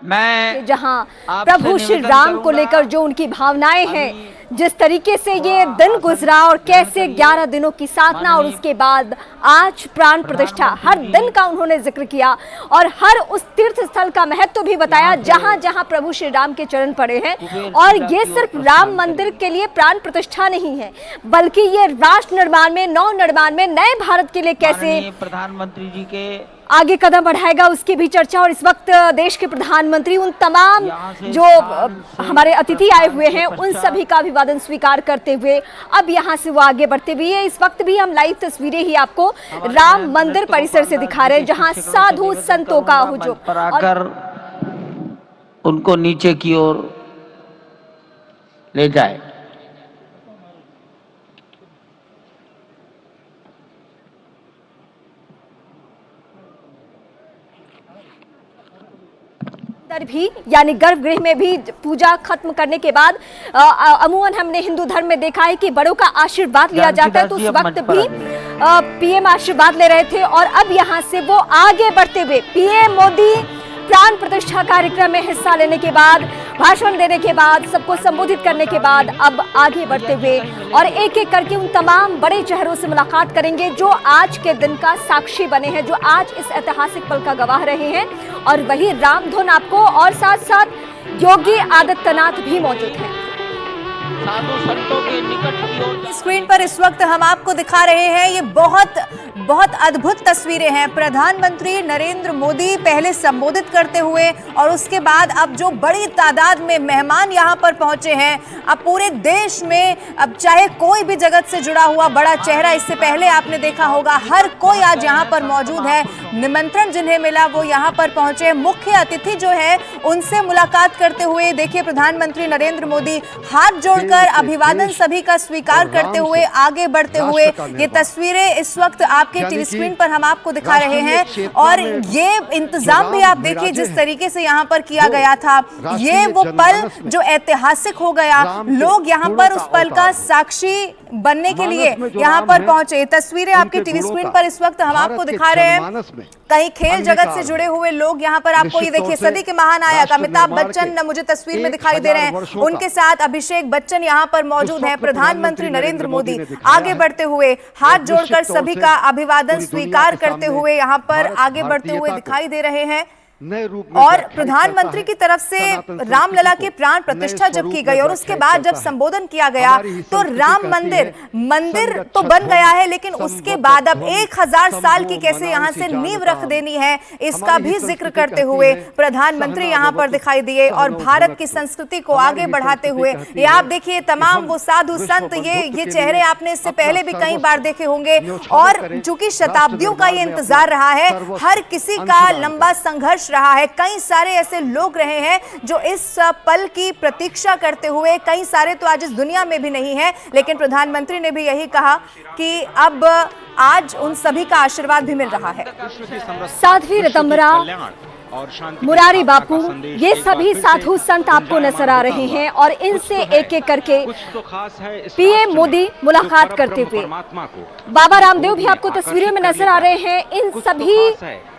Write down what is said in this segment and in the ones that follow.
मैं जहां प्रभु श्री राम को लेकर जो उनकी भावनाएं हैं, जिस तरीके से ये दिन गुजरा और कैसे 11 दिनों की साधना और उसके बाद आज प्राण प्रतिष्ठा, हर दिन का उन्होंने जिक्र किया और हर उस तीर्थ स्थल का महत्व भी बताया जहां जहां प्रभु श्री राम के चरण पड़े हैं। और ये सिर्फ राम मंदिर के लिए प्राण प्रतिष्ठा नहीं है, बल्कि ये राष्ट्र निर्माण में, नव निर्माण में, नए भारत के लिए कैसे प्रधानमंत्री जी के आगे कदम बढ़ाएगा उसकी भी चर्चा। और इस वक्त देश के प्रधानमंत्री उन तमाम जो हमारे अतिथि आए हुए हैं उन सभी का अभिवादन स्वीकार करते हुए अब यहां से वो आगे बढ़ते हुए, इस वक्त भी हम लाइव तस्वीरें ही आपको राम मंदिर परिसर से दिखा रहे हैं जहां साधु संतों का हुजूम आकर उनको नीचे की ओर ले जाए। भी यानी गर्भगृह में भी पूजा खत्म करने के बाद अमूमन हमने हिंदू धर्म में देखा है कि बड़ों का आशीर्वाद लिया जाता है, तो उस वक्त भी पीएम आशीर्वाद ले रहे थे और अब यहां से वो आगे बढ़ते हुए पीएम मोदी प्राण प्रतिष्ठा कार्यक्रम में हिस्सा लेने के बाद, भाषण देने के बाद, सबको संबोधित करने के बाद अब आगे बढ़ते हुए और एक एक करके उन तमाम बड़े चेहरों से मुलाकात करेंगे जो आज के दिन का साक्षी बने हैं, जो आज इस ऐतिहासिक पल का गवाह रहे हैं। और वही रामधुन आपको और साथ साथ योगी आदित्यनाथ भी मौजूद हैं। साधु संतों के निकट की ओर स्क्रीन पर इस वक्त हम आपको दिखा रहे हैं, ये बहुत अद्भुत तस्वीरें हैं। प्रधानमंत्री नरेंद्र मोदी पहले संबोधित करते हुए और उसके बाद अब जो बड़ी तादाद में मेहमान यहां पर पहुंचे हैं। अब पूरे देश में अब चाहे कोई भी जगत से जुड़ा हुआ बड़ा चेहरा, इससे पहले आपने देखा होगा, हर कोई आज यहां पर मौजूद है। निमंत्रण जिन्हें मिला वो यहां पर पहुंचे। मुख्य अतिथि जो है उनसे मुलाकात करते हुए देखिए प्रधानमंत्री नरेंद्र मोदी हाथ जोड़कर अभिवादन सभी का स्वीकार करते हुए आगे बढ़ते हुए। ये तस्वीरें इस वक्त आपके टीवी स्क्रीन पर हम आपको दिखा रहे हैं और ये इंतजाम भी आप देखिए जिस तरीके से यहाँ पर किया गया था। ये वो पल जो ऐतिहासिक हो गया, लोग यहाँ पर उस पल का साक्षी बनने के लिए यहाँ पर पहुंचे। तस्वीरें आपके टीवी स्क्रीन पर इस वक्त हम आपको दिखा रहे हैं। कई खेल जगत से जुड़े हुए लोग यहाँ पर आपको ये देखिए, सदी के महानायक अमिताभ बच्चन मुझे तस्वीर में दिखाई दे रहे हैं, उनके साथ अभिषेक बच्चन यहाँ पर मौजूद हैं। प्रधानमंत्री नरेंद्र मोदी आगे बढ़ते हुए हाथ जोड़कर सभी का अभिवादन स्वीकार करते हुए यहाँ पर आगे बढ़ते हुए दिखाई दे रहे हैं। और प्रधानमंत्री की तरफ से रामलला की प्राण प्रतिष्ठा जब की गई और उसके बाद जब संबोधन किया गया तो राम मंदिर तो बन गया है, लेकिन उसके बाद अब 1000 साल की कैसे यहाँ से नींव रख देनी है इसका भी जिक्र करते हुए प्रधानमंत्री यहाँ पर दिखाई दिए और भारत की संस्कृति को आगे बढ़ाते हुए। ये आप देखिए तमाम वो साधु संत, ये चेहरे आपने इससे पहले भी कई बार देखे होंगे और चूंकि शताब्दियों का ये इंतजार रहा है, हर किसी का लंबा संघर्ष रहा है। कई सारे ऐसे लोग रहे हैं जो इस पल की प्रतीक्षा करते हुए, कई सारे तो आज इस दुनिया में भी नहीं है, लेकिन प्रधानमंत्री ने भी यही कहा कि अब आज उन सभी का आशीर्वाद भी मिल रहा है। साध्वी ऋतंबरा, मुरारी बापू, ये सभी साधु संत आपको नजर आ रहे हैं और इनसे एक एक करके पीएम मोदी मुलाकात करते हुए। बाबा रामदेव भी आपको तस्वीरों में नजर आ रहे हैं, इन सभी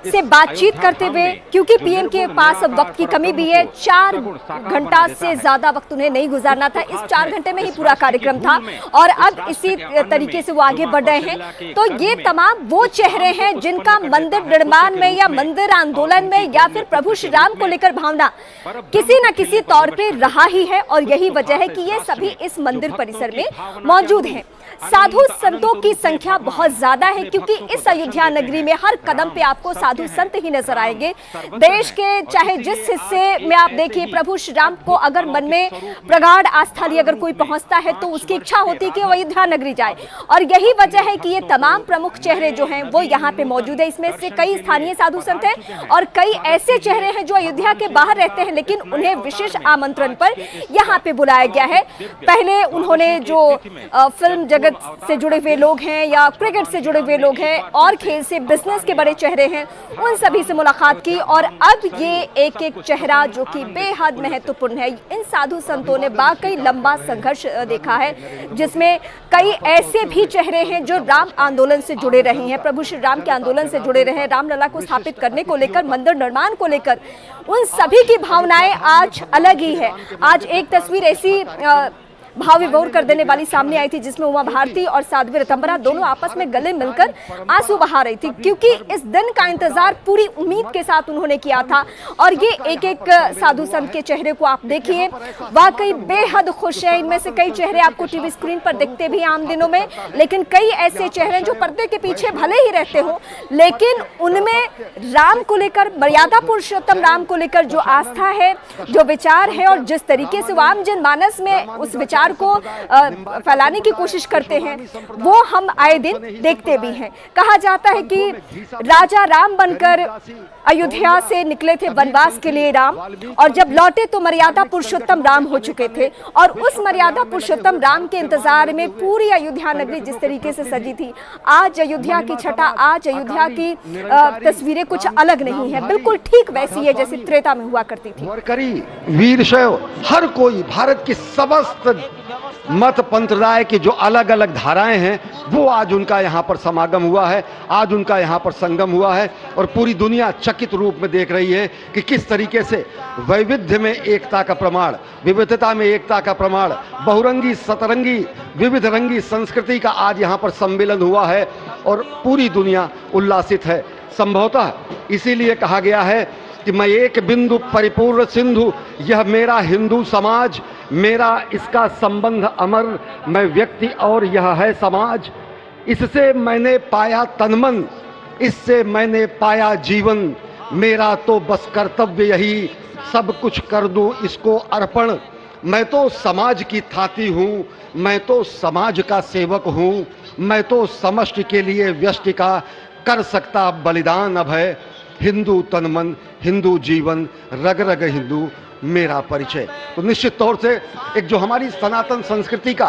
से बातचीत करते हुए, क्योंकि पीएम के पास अब वक्त की कमी भी है। 4 घंटा से ज्यादा वक्त उन्हें नहीं गुजारना था, इस 4 घंटे में ही पूरा कार्यक्रम था और अब इसी तरीके से वो आगे बढ़ रहे हैं। तो ये तमाम वो चेहरे हैं जिनका मंदिर निर्माण में या मंदिर आंदोलन में या फिर प्रभु श्री राम को लेकर भावना किसी न किसी तौर पे रहा ही है और यही वजह है कि ये सभी इस मंदिर परिसर में मौजूद हैं। साधु संतों की संख्या बहुत ज्यादा है क्योंकि इस अयोध्या नगरी में हर कदम पे आपको साधु संत ही नजर आएंगे। देश के चाहे जिस हिस्से में आप देखिए, प्रभु श्री राम को अगर मन में प्रगाढ़ आस्था लिए अगर कोई पहुंचता है तो उसकी इच्छा होती है कि वो अयोध्या नगरी जाए और यही वजह है कि ये तमाम प्रमुख चेहरे जो हैं वो यहाँ पे मौजूद है। इसमें से कई स्थानीय साधु संत हैं और कई ऐसे चेहरे हैं जो अयोध्या के बाहर रहते हैं, लेकिन उन्हें विशेष आमंत्रण पर यहाँ पे बुलाया गया है। पहले उन्होंने जो फिल्म जगत से जुड़े हुए लोग हैं या क्रिकेट से जुड़े हुए लोग हैं और खेल से बिजनेस के बड़े चेहरे हैं, उन सभी से मुलाकात की। और अब ये एक एक चेहरा जो कि बेहद महत्वपूर्ण है, इन साधु संतों ने वाकई लंबा संघर्ष देखा है, जिसमें कई ऐसे भी चेहरे हैं जो राम आंदोलन से जुड़े रहे हैं, प्रभु श्री राम के आंदोलन से जुड़े रहे हैं, रामलला को स्थापित करने को लेकर, मंदिर निर्माण को लेकर। उन सभी की भावनाएं आज अलग ही है। आज एक तस्वीर ऐसी भाव विभोर कर देने वाली सामने आई थी, जिसमें उमा भारती और साध्वी ऋतंभरा दोनों आपस में गले मिलकर आंसू बहा रही थी, क्योंकि इस दिन का इंतजार पूरी उम्मीद के साथ उन्होंने किया था। और ये एक एक साधु संत के चेहरे को आप देखिए, वाकई बेहद खुश है। इनमें से कई चेहरे आपको टीवी स्क्रीन पर दिखते भी आम दिनों में, लेकिन कई ऐसे चेहरे जो पर्दे के पीछे भले ही रहते हो, लेकिन उनमें राम को लेकर, मर्यादा पुरुषोत्तम राम को लेकर जो आस्था है, जो विचार है, और जिस तरीके से वो आम जनमानस में उस विचार को फैलाने की कोशिश करते हैं, वो हम आए दिन देखते भी हैं। कहा जाता है कि राजा राम बनकर अयोध्या से निकले थे वनवास के लिए राम, और जब लौटे तो मर्यादा पुरुषोत्तम राम हो चुके थे। और उस मर्यादा पुरुषोत्तम राम के इंतजार में पूरी अयोध्या नगरी जिस तरीके से सजी थी, आज अयोध्या की छटा, आज अयोध्या की तस्वीरें कुछ अलग नहीं है, बिल्कुल ठीक वैसी है जैसी त्रेता में हुआ करती थी। वीर शैव हर कोई, भारत की समस्त मत पंथराय की जो अलग अलग धाराएं हैं, वो आज उनका यहाँ पर समागम हुआ है, आज उनका यहाँ पर संगम हुआ है। और पूरी दुनिया चकित रूप में देख रही है कि किस तरीके से वैविध्य में एकता का प्रमाण, विविधता में एकता का प्रमाण, बहुरंगी सतरंगी विविध रंगी संस्कृति का आज यहाँ पर सम्मिलन हुआ है और पूरी दुनिया उल्लासित है। संभवतः इसीलिए कहा गया है कि मैं एक बिंदु परिपूर्ण सिंधु, यह मेरा हिंदू समाज, मेरा इसका संबंध अमर, मैं व्यक्ति और यह है समाज। इससे मैंने पाया तनमन, इससे मैंने पाया जीवन, मेरा तो बस कर्तव्य यही, सब कुछ कर दूं इसको अर्पण। मैं तो समाज की थाती हूँ, मैं तो समाज का सेवक हूँ, मैं तो समष्टि के लिए व्यष्टि का कर सकता बलिदान अब है। हिंदू तनमन, हिंदू जीवन, रग रग हिंदू मेरा परिचय। तो निश्चित तौर से एक जो हमारी सनातन संस्कृति का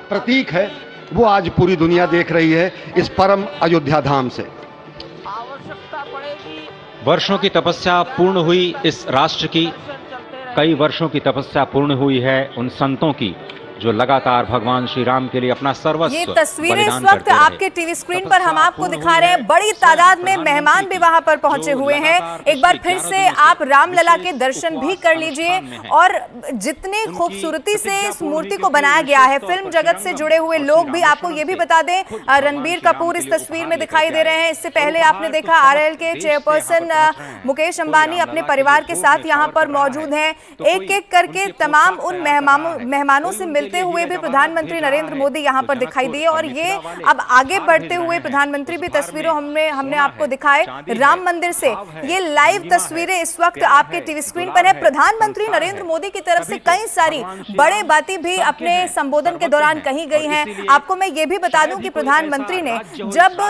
प्रतीक है, वो आज पूरी दुनिया देख रही है इस परम अयोध्या धाम से। वर्षों की तपस्या पूर्ण हुई इस राष्ट्र की, कई वर्षों की तपस्या पूर्ण हुई है उन संतों की जो लगातार भगवान श्री राम के लिए अपना सर्वस्व ये तस्वीरें इस वक्त आपके टीवी स्क्रीन पर हम आपको दिखा रहे हैं। बड़ी तादाद में मेहमान भी वहां पर पहुंचे हुए हैं। एक बार फिर से आप रामलला के दर्शन भी कर लीजिए। और जितनी खूबसूरती से इस मूर्ति को बनाया गया है, फिल्म जगत से जुड़े हुए लोग भी, आपको ये भी बता दें, रणबीर कपूर इस तस्वीर में दिखाई दे रहे हैं। इससे पहले आपने देखा RL के चेयरपर्सन मुकेश अंबानी अपने परिवार के साथ यहाँ पर मौजूद हैं। एक एक करके तमाम उन मेहमानों से मिलते हुए भी प्रधानमंत्री नरेंद्र मोदी यहां पर दिखाई दिए। और ये अब आगे बढ़ते हुए प्रधानमंत्री भी तस्वीरों हमने आपको दिखाए राम मंदिर से। ये लाइव तस्वीरें इस वक्त आपके टीवी स्क्रीन पर है। प्रधानमंत्री नरेंद्र मोदी की तरफ से कई सारी बड़े बातें भी अपने संबोधन के दौरान कही गई हैं। आपको मैं ये भी बता दूं कि प्रधानमंत्री ने जब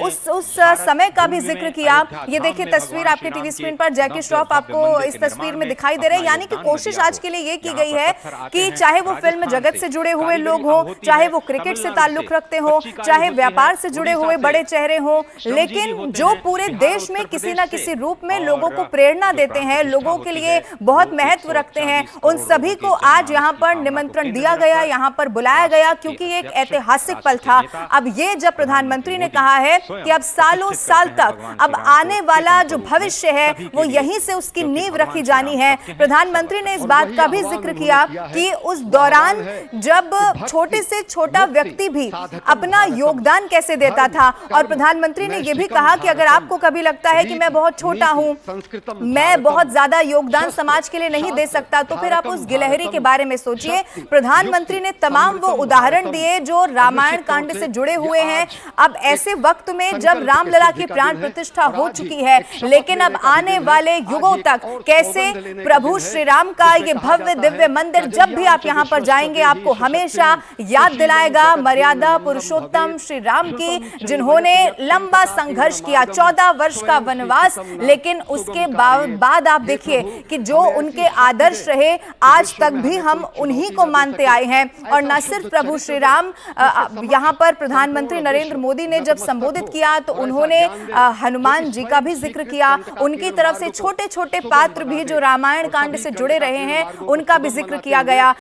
उस समय का भी जिक्र किया, ये देखिए तस्वीर आपके टीवी स्क्रीन पर, जैकी श्रॉफ आपको इस तस्वीर में दिखाई दे रहे हैं। यानी कि कोशिश आज के लिए ये की गई है कि चाहे वो फिल्म जगत से जुड़े हुए लोग हों, चाहे वो क्रिकेट से ताल्लुक रखते हों, चाहे व्यापार से जुड़े हुए बड़े चेहरे हों, लेकिन जो पूरे देश में किसी ना किसी रूप में लोगों को प्रेरणा देते हैं, लोगों के लिए बहुत महत्व रखते हैं, उन सभी को आज यहाँ पर निमंत्रण दिया गया, यहाँ पर बुलाया गया, क्योंकि एक ऐतिहासिक पल था। अब ये जब प्रधानमंत्री ने कहा है कि अब सालों साल तक अब आने वाला जो भविष्य है वो यहीं से उसकी नींव रखी जानी है। प्रधानमंत्री ने इस बात का भी जिक्र किया कि उस दौरान जब छोटे से छोटा व्यक्ति भी अपना योगदान कैसे देता था। और प्रधानमंत्री ने यह भी कहा कि अगर आपको कभी लगता है कि मैं बहुत छोटा हूं, मैं बहुत ज्यादा योगदान समाज के लिए नहीं दे सकता, तो फिर आप उस गिलहरी के बारे में सोचिए। प्रधानमंत्री ने तमाम वो उदाहरण दिए जो रामायण कांड से जुड़े हुए हैं। अब ऐसे वक्त में जब रामलला की प्राण प्रतिष्ठा हो चुकी है, लेकिन अब आने वाले युगों तक कैसे प्रभु श्री राम का ये भव्य दिव्य मंदिर जब भी आप यहां पर जाएं दिखाएंगे, आपको हमेशा याद दिलाएगा मर्यादा पुरुषोत्तम श्री राम की, जिन्होंने लंबा संघर्ष किया, 14 वर्ष का वनवास, लेकिन उसके बाद आप देखिए कि जो उनके आदर्श रहे आज तक भी हम उन्हीं को मानते आए हैं। और न सिर्फ प्रभु श्री राम, यहां पर प्रधानमंत्री नरेंद्र मोदी ने जब संबोधित किया तो उन्होंने हनुमान जी का भी जिक्र किया, उनकी तरफ से छोटे छोटे पात्र भी जो रामायण कांड से जुड़े रहे हैं उनका भी जिक्र किया गया।